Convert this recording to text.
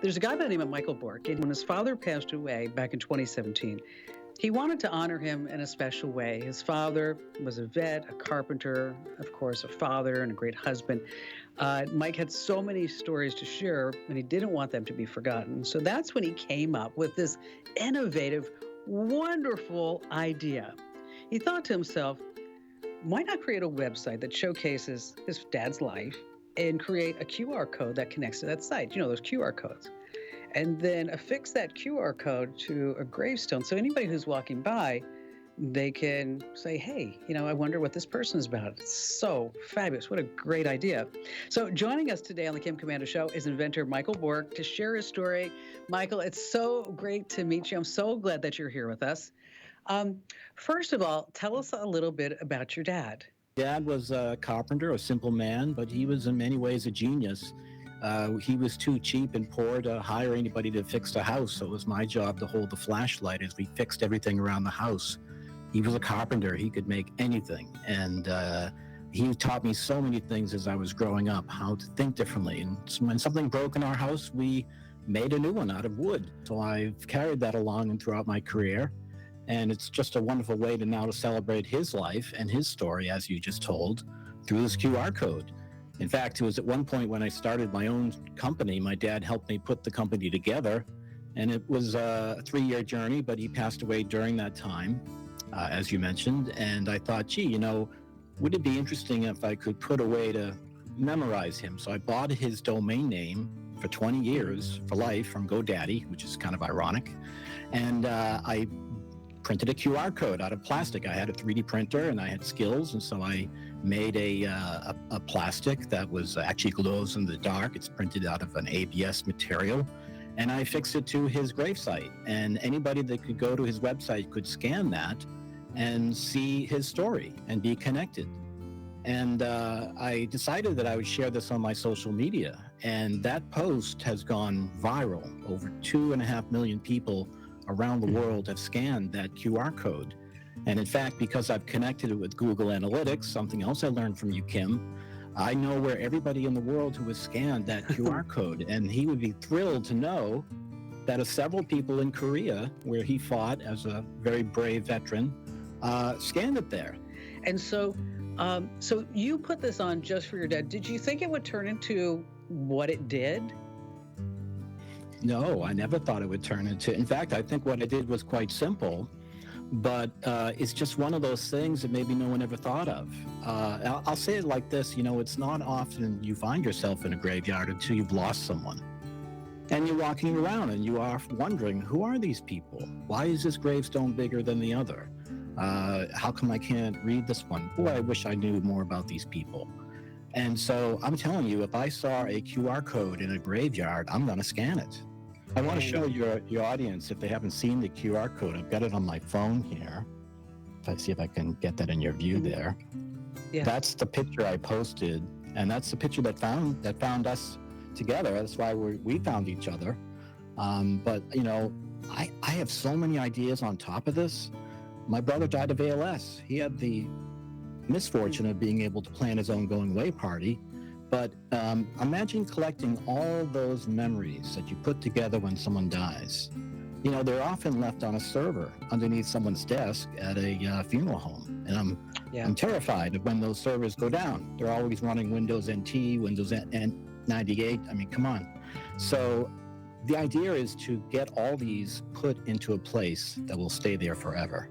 There's a guy by the name of Michael Bourque, and when his father passed away back in 2017, he wanted to honor him in a special way. His father was a vet, a carpenter, of course, a father, and a great husband. Mike had so many stories to share, and he didn't want them to be forgotten. So that's when he came up with this innovative, wonderful idea. He thought to himself, why not create a website that showcases his dad's life and create a QR code that connects to that site? You know, those QR codes. And then affix that QR code to a gravestone. So anybody who's walking by, they can say, hey, I wonder what this person is about. It's so fabulous. What a great idea. So joining us today on the Kim Komando Show is inventor Michael Bourque to share his story. Michael, it's so great to meet you. I'm so glad that you're here with us. First of all, tell us a little bit about your dad. Dad was a carpenter, a simple man, but he was in many ways a genius. He was too cheap and poor to hire anybody to fix the house, so it was my job to hold the flashlight as we fixed everything around the house. He was a carpenter. He could make anything, and he taught me so many things as I was growing up, how to think differently. And when something broke in our house, we made a new one out of wood. So I've carried that along and throughout my career, and it's just a wonderful way to celebrate his life and his story, as you just told, through this QR code. In fact, it was at one point when I started my own company, my dad helped me put the company together, and it was a 3-year journey, but he passed away during that time, as you mentioned, and I thought, would it be interesting if I could put a way to memorize him? So I bought his domain name for 20 years for life from GoDaddy, which is kind of ironic, and I printed a QR code out of plastic. I had a 3D printer and I had skills, and so I made a plastic that was actually glows in the dark. It's printed out of an ABS material, and I fixed it to his gravesite. And anybody that could go to his website could scan that and see his story and be connected. And I decided that I would share this on my social media, and that post has gone viral. Over 2.5 million people around the world have scanned that QR code. And in fact, because I've connected it with Google Analytics, something else I learned from you, Kim, I know where everybody in the world who has scanned that QR code. And he would be thrilled to know that several people in Korea, where he fought as a very brave veteran, scanned it there. And so you put this on just for your dad. Did you think it would turn into what it did? No, I never thought it would turn into. In fact, I think what I did was quite simple, but it's just one of those things that maybe no one ever thought of. I'll say it like this, it's not often you find yourself in a graveyard until you've lost someone. And you're walking around and you are wondering, who are these people? Why is this gravestone bigger than the other? How come I can't read this one? Boy, I wish I knew more about these people. And so I'm telling you, if I saw a QR code in a graveyard, I'm going to scan it. I want to show your audience, if they haven't seen the QR code, I've got it on my phone here. If I see if I can get that in your view there. Yeah. That's the picture I posted, and that's the picture that found us together. That's why we found each other. But I have so many ideas on top of this. My brother died of ALS. He had the misfortune of being able to plan his own going away party. But imagine collecting all those memories that you put together when someone dies. They're often left on a server underneath someone's desk at a funeral home. And I'm terrified of when those servers go down. They're always running Windows NT, Windows 98. I mean, come on. So the idea is to get all these put into a place that will stay there forever.